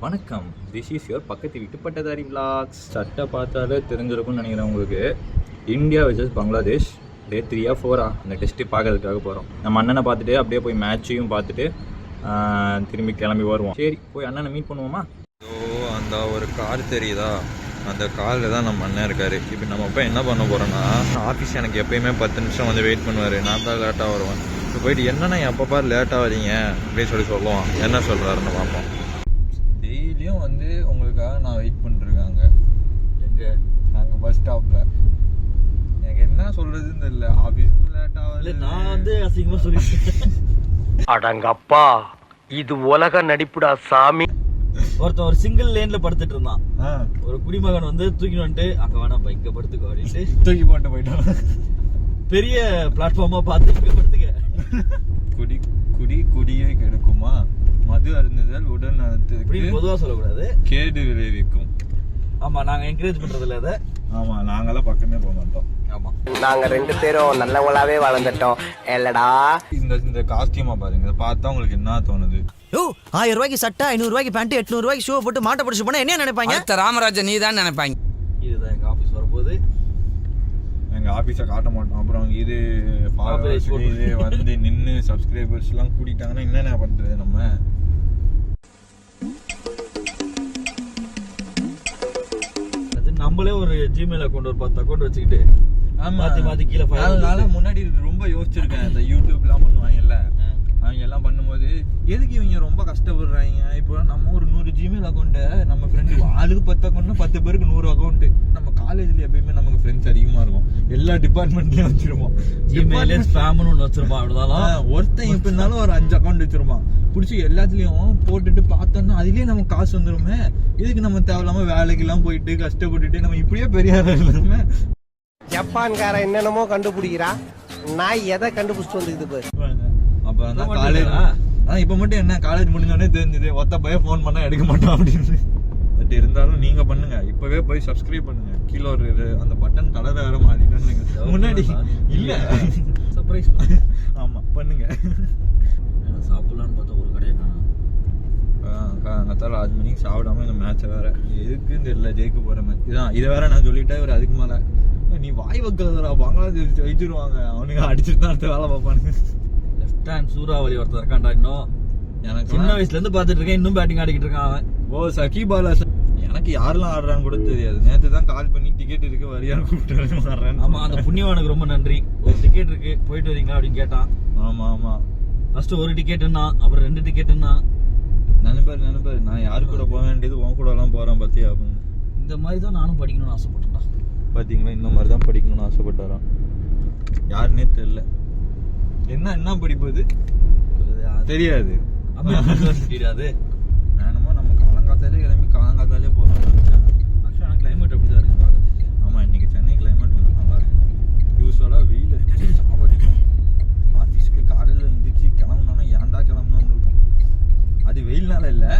வணக்கம், this is your பக்கத்து வீட்டு பட்டதாரி விளாக்ஸ். சட்டை பார்த்தாலே தெரிஞ்சிருக்கும்னு நினைக்கிறேன் உங்களுக்கு. India vs Bangladesh day 3 or 4 அந்த டெஸ்ட்டு பார்க்கறதுக்காக போகிறோம். நம்ம அண்ணனை பார்த்துட்டு அப்படியே போய் மேட்சையும் பார்த்துட்டு திரும்பி கிளம்பி வருவோம். சரி, போய் அண்ணனை மீட் பண்ணுவோமா? அந்த ஒரு கார் தெரியுதா, அந்த காரில் தான் நம்ம அண்ணன் இருக்கார். இப்போ நம்ம போய் என்ன பண்ண போகிறோன்னா, ஆஃபீஸ் எனக்கு எப்போயுமே 10 நிமிஷம் வந்து வெயிட் பண்ணுவார். நான் தான் லேட்டாக வருவேன். இப்போ போயிட்டு என்னென்னா எப்போ பாரு லேட்டாக வரீங்க அப்படின்னு சொல்லுவோம். என்ன சொல்கிறாருன்னு பார்ப்போம். டெய்லியும் வந்து உங்களுக்காக நான் வெயிட் பண்ணிருக்காங்க. எங்கே? நாங்கள் பஸ் ஸ்டாப்பில். எனக்கு என்ன சொல்கிறதுன்னு தெரியல. ஆஃபீஸ்க்கும் லேட்டாக வரல. நான் வந்து அசிங்கமாக சொல்லிட்டேன். அடங்கப்பா, இது உலக நடிப்புடா சாமி. ஒருத்தன் ஒரு சிங்கிள் லேன்ல படுத்துட்டு இருந்தான். ஒரு குடிமகன் வந்து தூக்கி வந்துட்டு அங்க வேணாம் இங்க படுத்துக்கோ அப்படின்ட்டு தூக்கி போட்டு போயிட்டான். பெரிய பிளாட்ஃபார்மா பார்த்து இங்க படுத்துக்க. குடியை கெடுக்குமா, மது அருந்துதல் உடல் நலத்திற்கு பொதுவா சொல்லக்கூடாது, கேடு விளைவிக்கும். ஆமா, நாங்க என்கரேஜ் பண்றது இல்ல அதை. ஆமா, நாங்கெல்லாம் பக்கமே போக மாட்டோம். ஆமா, நாங்க 2 பேரும் நல்லவங்களாவே வளர்ந்துட்டோம் இல்லடா. இந்த காஸ்டியூமா பாருங்க, இதை பார்த்தா உங்களுக்கு என்ன தோணுது? 1000 ரூபாய்க்கு சட்டை, 500 ரூபாய்க்கு பேண்ட், 800 ரூபாய்க்கு ஷூ போட்டு மாட்டை பிடிச்சு போனா என்ன நினைப்பாங்க? ராமராஜன் நீ தான் நினைப்பாங்க. இதுதான் எங்க ஆபீஸ் வரப்போகுது. எங்க ஆபீஸை காட்ட மாட்டோம். அப்புறம் இது வந்து நின்று சப்ஸ்கிரைபர்ஸ் எல்லாம் கூட்டிட்டாங்கன்னா என்னென்ன பண்றது நம்ம? நம்மளே ஒரு ஜிமெயில் அக்கௌண்ட் ஒரு 10 அக்கௌண்ட் வச்சுக்கிட்டு மாத்தி கீழே முன்னாடி ரொம்ப யோசிச்சிருக்கேன். இந்த யூடியூப்லாம் பண்ணுவாங்கல்ல, அவங்க எல்லாம் பண்ணும்போது எதுக்கு இவங்க ரொம்ப கஷ்டப்படுறாங்க? இப்போ நம்ம ஒரு 100 ஜிமெயில் அக்கௌண்ட்டை நம்ம ஃப்ரெண்டு ஆளுக்கு 10 அக்கௌண்ட்னா 10 பேருக்கு 100 அக்கௌண்ட்டு. நம்ம காலேஜில் எப்பயுமே நமக்கு ஃப்ரெண்ட்ஸ் அதிகமாக இருக்கும். எல்லா டிபார்ட்மெண்ட்லேயும் வச்சிருப்போம். ஜிமெயிலே ஸ்பேம்னு ஒன்று வச்சிருப்பான். அப்படிதான் ஒருத்தன் இப்போ இருந்தாலும் ஒரு 5 அக்கௌண்ட் வச்சிருப்பான். பிடிச்சி எல்லாத்துலேயும் போட்டுட்டு பார்த்தோம்னா அதுலேயே நமக்கு காசு வந்துருமே. இதுக்கு நம்ம தேவையில்லாமல் வேலைக்கெல்லாம் போயிட்டு கஷ்டப்பட்டுட்டு நம்ம இப்படியே பெரிய இல்லாம. ஜப்பான்கார என்னென்னமோ கண்டுபிடிக்கிறா, நான் எதை கண்டுபிடிச்சிட்டு வந்துக்குது பாரு. அப்புறம் தான் காலேஜ். இப்போ மட்டும் என்ன, காலேஜ் முடிஞ்சோடனே தெரிஞ்சது ஒத்த பையன் ஃபோன் பண்ணா எடுக்க மாட்டோம் அப்படின்னு. பட் இருந்தாலும் நீங்க பண்ணுங்க, இப்பவே போய் சப்ஸ்கிரைப் பண்ணுங்க. கீழே ஒரு அந்த பட்டன் கலர் வேற மாறிட்டான்னு முன்னாடி இல்ல சர்ப்ரைஸ். ஆமா, பண்ணுங்க. சாப்பிடலான்னு பார்த்தா ஒரு கடையை காத்தால 6 மணிக்கு சாப்பிடாம இந்த மேட்சை வேற எதுக்குன்னு தெரியல. ஜெயிக்க போற மேட்ச் இதான். இதை வேற நான் சொல்லிட்டேன். ஒரு அதுக்கு மேல நீ வாய் வைக்கிறதா, பங்களாதேஷ் ஜெயிச்சிருவாங்க, அவனுங்க அடிச்சுட்டு தான் அடுத்த வேலை பார்ப்பானுங்க. லெஃப்ட் ஹேண்ட் சூறாவளி ஒருத்தர் இருக்கான்டா. இன்னும் எனக்கு சின்ன வயசுல இருந்து பாத்துட்டு இருக்கேன், இன்னும் பேட்டிங் ஆடிக்கிட்டு இருக்கான் அவன். ஓ, சகிப் அல் ஹசன். எனக்கு யாரெல்லாம் ஆடுறான்னு கூட தெரியாது. நேற்று தான் கால் பண்ணி டிக்கெட் இருக்கு வரியான்னு கூப்பிட்டு ஆடுறேன். ஆமா, அந்த புண்ணியவானுக்கு ரொம்ப நன்றி. ஒரு டிக்கெட் இருக்கு, போயிட்டு வரீங்களா அப்படின்னு கேட்டான். ஆமா ஆமா, ஃபர்ஸ்ட் ஒரு டிக்கெட்டுன்னா, அப்புறம் 2 டிக்கெட்டுன்னா. நண்பர் நான் யாரு கூட போக வேண்டியது உன் கூட எல்லாம் போறேன் பார்த்தியா அப்படின்னு. இந்த மாதிரி தான் நானும் படிக்கணும்னு ஆசைப்பட்டேன்டா. பாத்தீங்களா, இந்த மாதிரி தான் படிக்கணும்னு ஆசைப்பட்டாராம். யாருன்னே தெரியல. என்ன படிப்பது தெரியாது. தெரியாது. நானுமா நம்ம காலங்காத்தாலே கிளம்பி காலங்காத்தாலே போறோம். ஆக்சுவலாக கிளைமேட் அப்படிதான் இருக்கு பார்க்கறதுக்கு. ஆமா, இன்னைக்கு சென்னை கிளைமேட் கொஞ்சம் நல்லா இருக்கு. யூஸ்வலா வெயில் அடிச்சு சாப்பிடிக்கும். ஆஃபீஸ்க்கு காலையில் எந்திரிச்சு கிளம்புனோன்னா ஏன்டா கிளம்புனோன்னு இருக்கும். அது வெயில்னால இல்லை,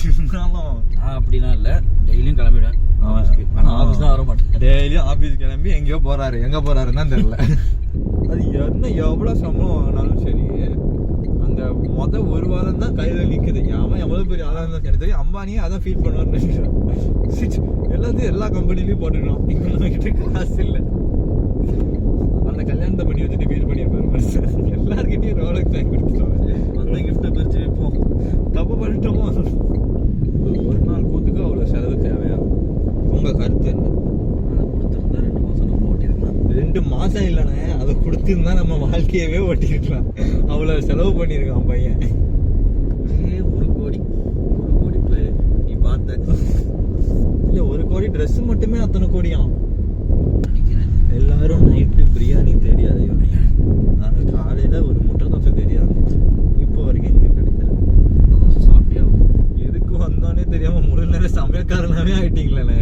இருந்தாலும் அப்படிலாம் இல்லை. டெய்லியும் கிளம்பிடுவேன் ஆனால் ஆஃபீஸ் தான் வர மாட்டேன். டெய்லியும் ஆஃபீஸ் கிளம்பி எங்கேயோ போறாரு, எங்கே போறாருன்னு தான் தெரியல. அது எவ்வளோ சம்பளம் வாங்கினாலும் சரி, அந்த ஒரு வாரம் தான் கையில் நிற்குது. அவன் எவ்வளோ பெரிய ஆளாக இருந்தால் எனக்கு தெரியும். அம்பானியே அதான் ஃபீல் பண்ணுவான்னு நினைக்கிறேன். எல்லாத்தையும் எல்லா கம்பெனிலையும் போட்டுக்கிறோம். இப்போ நம்ம கிட்ட காசு இல்லை. அந்த கல்யாணத்தை பண்ணி வச்சுட்டு ஃபீல் பண்ணியிருப்பாரு மனுஷன். எல்லாருக்கிட்டையும் ரோலக்ஸ் வாங்கி கொடுத்துட்டோம். அந்த கிஃப்ட்டை பிரித்து வைப்போம். தப்பு பண்ணிட்டோமோ. ஒரு நாள் கூத்துக்கு அவ்வளோ செலவு தேவையா? உங்கள் கருத்து என்ன? அதை கொடுத்துருந்தா 2 மாதம் நம்ம ஓட்டிருக்கலாம். 2 மாதம் இல்லைண்ணே, அதை கொடுத்துருந்தா நம்ம வாழ்க்கையவே ஓட்டிருக்கலாம். அவ்வளோ செலவு பண்ணியிருக்கான் பையன். 1 கோடி நீ பார்த்த இல்லை, 1 கோடி ட்ரெஸ் மட்டுமே அத்தனை கோடியாம். எல்லாரும் நைட்டு பிரியாணி தெரியாது. நாங்கள் காலையில் ஒரு முட்டை தோசை தெரியாது. இப்போ வரைக்கும் இன்னும் கிடைக்கல. தோசை சாப்பிட்டியா? எதுக்கு வந்தோன்னே தெரியாமல் முழு நேரம் சமையல்காரனாவே ஆகிட்டீங்களே.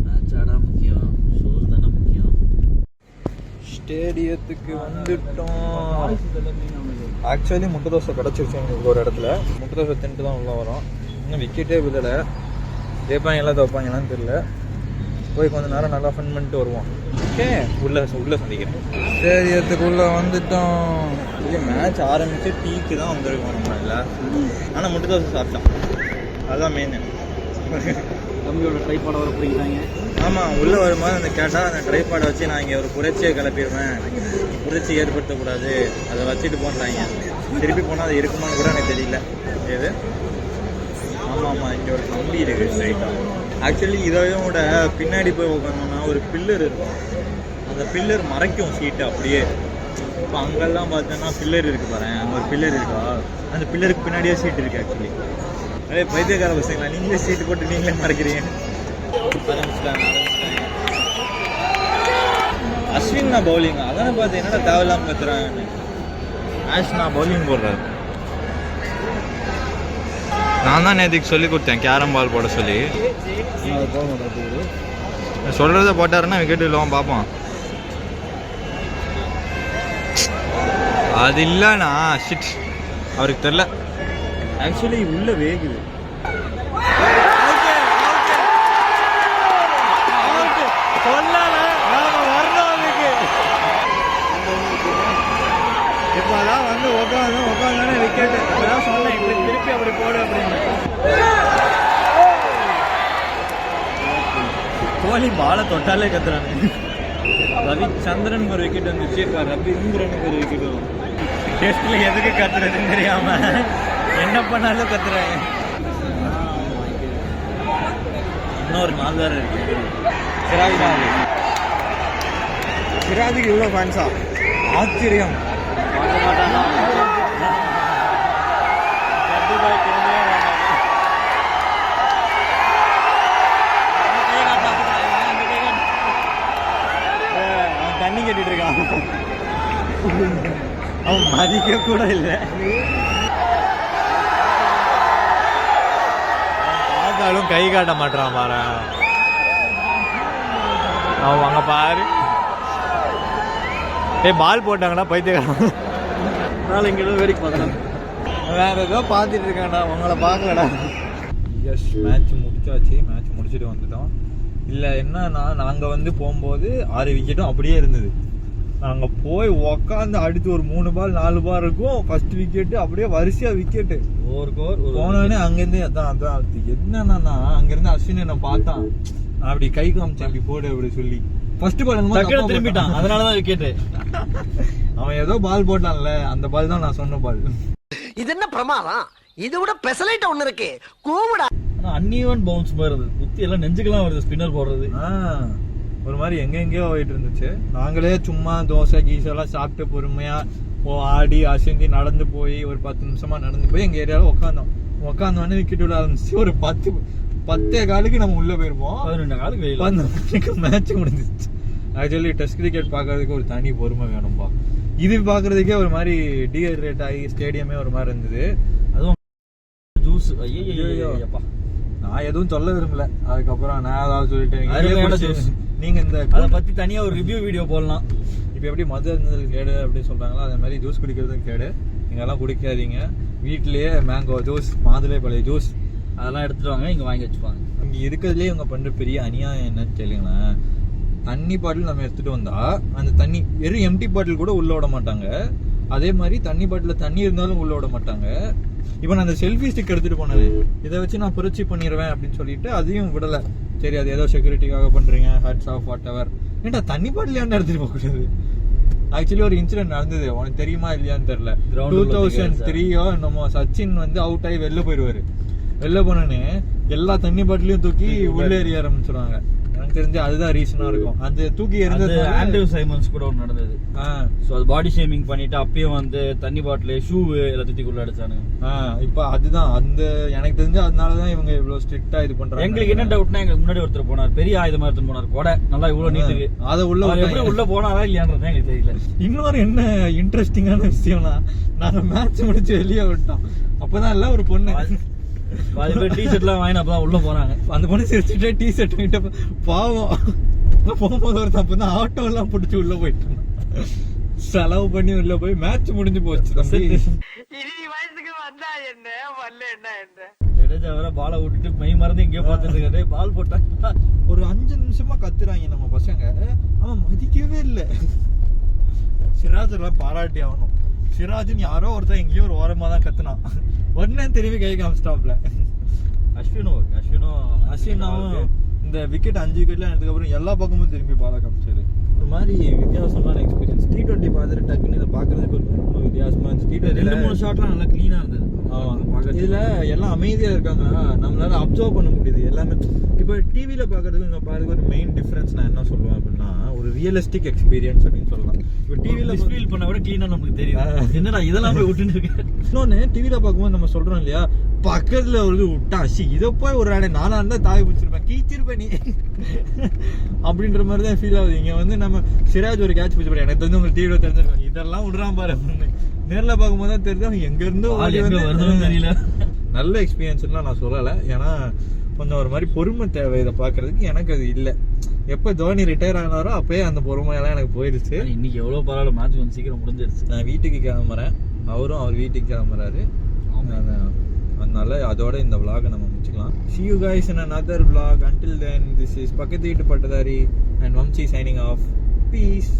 மேட்ச் ஆடா முக்கியம், சோறு தானே முக்கியம். ஸ்டேடியத்துக்கு வந்துட்டோம். ஆக்சுவலி முட்டை தோசை கிடச்சிருச்சு எங்களுக்கு ஒரு இடத்துல. முட்டை தோசை தின்ட்டு தான் உள்ளே வரோம். இன்னும் விக்கெட்டே விடலை. ஜெயிப்பாங்க எல்லாம் தோப்பாங்களான்னு தெரியல. போய் கொஞ்சம் நேரம் நல்லா ஃபன் பண்ணிட்டு வருவோம். ஓகே, உள்ளே சந்திக்கிறேன். ஸ்டேடியத்துக்குள்ளே வந்துட்டோம். மேட்ச் ஆரம்பித்து டீக்கு தான் வந்திருக்கோம் நம்ம இல்லை. ஆனால் முட்டை தோசை சாப்பிட்டோம். அதான் மெயின். தம்பியோட ட்ரைபாட வர பிடிக்கிறாங்க. ஆமாம், உள்ளே வரும்போது அந்த கேட்டால் அந்த ட்ரைபாடை வச்சு நான் இங்கே ஒரு புரட்சியை கிளப்பிடுவேன், புரட்சி ஏற்படுத்தக்கூடாது, அதை வச்சுட்டு போன்றாங்க. திருப்பி போனால் அது இருக்குமான்னு கூட எனக்கு தெரியல. இது ஆமாம், இங்கே ஒரு கம்பி இருக்குது ஸ்ட்ரைட்டாக. ஆக்சுவலி இதையோட பின்னாடி போய் உட்காந்தோம்னா ஒரு பில்லர் இருக்கும், அந்த பில்லர் மறைக்கும் சீட்டை அப்படியே. இப்போ அங்கெல்லாம் பார்த்தோன்னா பில்லர் இருக்குது பாரு, அங்கே ஒரு பில்லர் இருக்கா, அந்த பில்லருக்கு பின்னாடியே சீட் இருக்குது. ஆக்சுவலி அதே பைத்தியக்கார பசங்களா, நீங்களே சீட்டு போட்டு நீங்களே மறைக்கிறீங்க. ஆரம்பிச்சிட்டாங்க. அஸ்வின் நான் பவுலிங், அதானே பார்த்து என்னடா தேவையில்லாமல் கத்துறாங்கன்னு. ஆஷ் நான் பவுலிங் போடுறாரு. நான் தான் நேற்றுக்கு சொல்லி கொடுத்தேன் கேரம் பால் போட சொல்லி. சொல்கிறத போட்டாருன்னா விக்கெட் இல்லாமல் பார்ப்போம். அது இல்லைண்ணா ஷிட், அவருக்கு தெரில. ஆக்சுவலி உள்ள வேகுது. இப்போ அதான் வந்து உட்காந்தானே விக்கெட்டு. அதான் சொன்னேன் இப்படி திருப்பி அப்படி போடு அப்படின்னு. கோலி பாலை தொட்டாலே கத்துறாங்க. ரவிச்சந்திரன் ஒரு விக்கெட் வந்துச்சு, இப்போ ரவீந்திரனுக்கு ஒரு விக்கெட் வரும். டெஸ்ட்டில் எதுக்கு கத்துறதுன்னு தெரியாம என்ன பண்ணாலும் கத்துறாங்க. இன்னொரு 4 பேர் இருக்கு. சிராஜுக்கு இவ்வளோ ஃபேன்ஸா? ஆச்சரியம். பார்க்க மாட்டானா? அவன் தண்ணி கட்டிட்டு இருக்கான், அவன் மதிக்க கூட இல்லை. பார்த்தாலும் கை காட்ட மாட்டான் பாரு அவன். அங்கே பாரு, பால் போட்டாங்கடா பைத்தியக்காரன். அதனால இங்கே வேடிக்கை பார்க்கலாம். வேற ஏதோ பார்த்துட்டு இருக்கான்டா, உங்களை பார்க்கலடா. எஸ், மேட்ச் முடிச்சாச்சு. மேட்ச் முடிச்சுட்டு வந்துட்டோம். இல்லை என்னன்னா, நாங்கள் வந்து போகும்போது 6 விக்கெட்டும் அப்படியே இருந்தது. நாங்கள் போய் உக்காந்து அடுத்து ஒரு 3 பால் 4 பால் இருக்கும், ஃபர்ஸ்ட் விக்கெட்டு அப்படியே வரிசையாக விக்கெட்டு. போனோடனே அங்கேருந்து அதான் என்னன்னா, அங்கேருந்து அஸ்வின் என்ன பார்த்தான், அப்படி கை காமிச்சான், அப்படி போடு அப்படி சொல்லி. ஃபர்ஸ்ட் பால் திரும்பிட்டான், அதனாலதான் விக்கெட்டு. அவன் ஏதோ பால் போட்டான்ல, அந்த பால் தான் நான் சொன்ன பால். இது என்ன பிரமாதம்? இது விட பெசலைட் ஒண்ணு இருக்கு, கூவுடா. அன்இவன் பவுன்ஸ் மாதிரி இருந்தது, குத்தி எல்லாம் நெஞ்சுக்கெல்லாம் வருது ஸ்பின்னர் போடுறது. ஒரு மாதிரி எங்கெங்கயோ போயிட்டு இருந்துச்சு. நாங்களே சும்மா தோசை கீசெல்லாம் சாப்பிட்டு பொறுமையா ஆடி அசைந்தி நடந்து போய் ஒரு 10 நிமிஷமா நடந்து போய் எங்க ஏரியாவில் உட்காந்தோடனே விக்கெட் விட ஆரம்பிச்சு. ஒரு 10 காலுக்கு நம்ம உள்ள போயிருப்போம். 12 காலுக்கு மேட்ச் முடிஞ்சிச்சு. ஆக்சுவலி டெஸ்ட் கிரிக்கெட் பார்க்கறதுக்கு ஒரு தனி பொறுமை வேணும்பா. இது பார்க்கறதுக்கே ஒரு மாதிரி டீஹைட்ரேட் ஆகி ஸ்டேடியமே ஒரு மாதிரி இருந்தது. அதுவும் ஜூஸ் நான் எதுவும் சொல்ல விரும்பல. அதுக்கப்புறம் நான் ஏதாவது சொல்லிட்டேன். நீங்க இந்த அதை பத்தி தனியா ஒரு ரிவ்யூ வீடியோ போடலாம். இப்போ எப்படி மது இருந்தது கேடு அப்படின்னு சொல்றாங்களோ, அதே மாதிரி ஜூஸ் குடிக்கிறதும் கேடு. நீங்கெல்லாம் குடிக்காதீங்க. வீட்லயே மேங்கோ ஜூஸ், மாதுளை பழைய ஜூஸ் அதெல்லாம் எடுத்துட்டு வாங்க, இங்க வாங்கி வச்சுப்பாங்க. இங்க இருக்கிறதுலேயே இவங்க பண்ற பெரிய அநியாயம் என்னன்னு கேளுங்களேன். தண்ணி பாட்டில் நம்ம எடுத்துட்டு வந்தா அந்த தண்ணி வெறும் எம்டி பாட்டில் கூட உள்ள விட மாட்டாங்க. அதே மாதிரி தண்ணி பாட்டில் தண்ணி இருந்தாலும் உள்ள விட மாட்டாங்க. இப்போ நான் அந்த செல்ஃபி ஸ்டிக் எடுத்துட்டு போனது, இதை வச்சு நான் புரட்சி பண்ணிடுவேன் அப்படின்னு சொல்லிட்டு அதையும் விடலை. சரி, அது ஏதோ செக்யூரிட்டிக்காக பண்றீங்க, ஹேட்ஸ் ஆஃப் வாட் எவர். ஏன்டா தண்ணி பாட்டில் ஏன்டா எடுத்துட்டு போகக்கூடாது? ஆக்சுவலி ஒரு இன்சிடென்ட் நடந்தது, உனக்கு தெரியுமா இல்லையான்னு தெரியல. 2003 நம்ம சச்சின் வந்து அவுட் ஆகி வெளில போயிடுவாரு. வெளில போனோன்னு எல்லா தண்ணி பாட்டிலையும் தூக்கி உள்ள எறிய ஆரம்பிச்சிருவாங்க. எனக்கு தெரிஞ்சு அதுதான் ரீசனா இருக்கும். அந்த தூக்கி எறிஞ்சது ஆண்ட்ரூ சைமன்ஸ் கூட ஒன்று நடந்தது. ஸோ அது பாடி ஷேமிங் பண்ணிட்டு அப்பயும் வந்து தண்ணி பாட்டில் ஷூ எல்லாத்தையும் உள்ள அடிச்சானுங்க. இப்போ அதுதான் அந்த எனக்கு தெரிஞ்சு அதனாலதான் இவங்க இவ்வளவு ஸ்ட்ரிக்டா இது பண்றாங்க. எங்களுக்கு என்ன டவுட்னா, எங்களுக்கு முன்னாடி ஒருத்தர் போனார், பெரிய ஆயுதமா எடுத்துட்டு போனார், கொடை நல்லா இவ்வளவு நீட்டுக்கு. அதை உள்ள போனாரா இல்லையான்றது எங்களுக்கு தெரியல. இன்னொரு என்ன இன்ட்ரெஸ்டிங்கான விஷயம்னா, நாங்க மேட்ச் முடிச்சு வெளியே விட்டோம். அப்பதான் எல்லாம் ஒரு பொண்ணு டிஷர்ட்லாம் வாங்கி அப்பதான் உள்ள போறாங்க. அந்த பொண்ணு சிரிச்சுட்டே டிஷர்ட் வாங்கிட்ட பாவம். போகும்போது ஒரு தப்பு தான், ஆட்டோ எல்லாம் பிடிச்சி உள்ள போயிட்டோம். செலவு பண்ணி உள்ள போய் மேட்ச் முடிஞ்சு போச்சு. பாலை விட்டுட்டு மை மறந்து இங்கே பார்த்துட்டு பால் போட்டாங்க. ஒரு 5 நிமிஷமா கத்துறாங்க நம்ம பசங்க, அவன் மதிக்கவே இல்லை. சிராஜ் எல்லாம் பாராட்டி ஆகணும். சிராஜ்னு யாரோ ஒருத்தன் எங்கேயோ ஒரு ஓரமா தான் கத்துனான். உடனே திரும்பி கை காமிச்சிட்டாப்ல. அஸ்வினாவும் இந்த விக்கெட் 5 விக்கெட்லாம் எடுத்ததுக்கப்புறம் எல்லா பக்கமும் திரும்பி பால காமிச்சாரு. ஒரு மாதிரி வித்தியாசமான எக்ஸ்பீரியன்ஸ். T20 பார்த்துட்டு டக்குன்னு இதை பார்க்கறதுக்கு ஒரு ரொம்ப வித்தியாசமா இருந்துச்சு. T20 2-3 ஷாட்லாம் நல்லா க்ளீனா இருந்தது. இதுல எல்லாம் அமைதியா இருக்காங்க, நம்மளால அப்சர்வ் பண்ண முடியுது எல்லாமே. இப்போ டிவியில பாக்குறதுக்கு இங்க பாருங்க ஒரு மெயின் டிஃபரன்ஸ் நான் என்ன சொல்லுவேன் அப்படின்னா ஒரு ரியலிஸ்டிக் எக்ஸ்பீரியன்ஸ் அப்படின்னு சொல்லலாம். இப்போ டிவியில ஃபீல் பண்ண விட க்ளீனா நமக்கு தெரியும். என்னடா இதெல்லாம் போய் விட்டுட்டு இருக்கேன். இன்னொன்னு டிவியில பார்க்கும்போது நம்ம சொல்றோம் இல்லையா, பக்கத்துல ஒரு விட்டா இதை போய் ஒரு ஆடை நானா இருந்தா தாய் பிடிச்சிருப்பேன் கீச்சிருப்பேன் நீ அப்படின்ற மாதிரி தான் ஃபீல் ஆகுது. இங்க வந்து நம்ம சிராஜ் ஒரு கேட்ச் பிடிச்சிருப்பேன், எனக்கு தெரிஞ்சு உங்களுக்கு டிவியில தெரிஞ்சிருக்கோம் இதெல்லாம் விடுறான் பாரு அப்படின்னு. நேர்ல பார்க்கும்போது தான் தெரிஞ்சு அவங்க எங்க இருந்து தெரியல. நல்ல எக்ஸ்பீரியன்ஸ்லாம் நான் சொல்லலை, ஏன்னா கொஞ்சம் ஒரு மாதிரி பொறுமை தேவை இதை பார்க்கறதுக்கு. எனக்கு அது இல்லை. எப்போ தோனி ரிட்டையர் ஆனாரோ அப்பயே அந்த பொறுமையெல்லாம் எனக்கு போயிடுச்சு. இன்னைக்கு எவ்வளோ பரவாயில்ல, மேட்ச் வந்து சீக்கிரம் முடிஞ்சிருச்சு. நான் வீட்டுக்கு கிளம்புறேன், அவரும் அவர் வீட்டுக்கு கிளம்புறாரு. அதனால அதோட இந்த vlog நம்ம முடிச்சுக்கலாம். See you guys in another vlog. Until then, this is பக்கத்து வீட்டு பட்டதாரி and Vamsi signing off. Peace.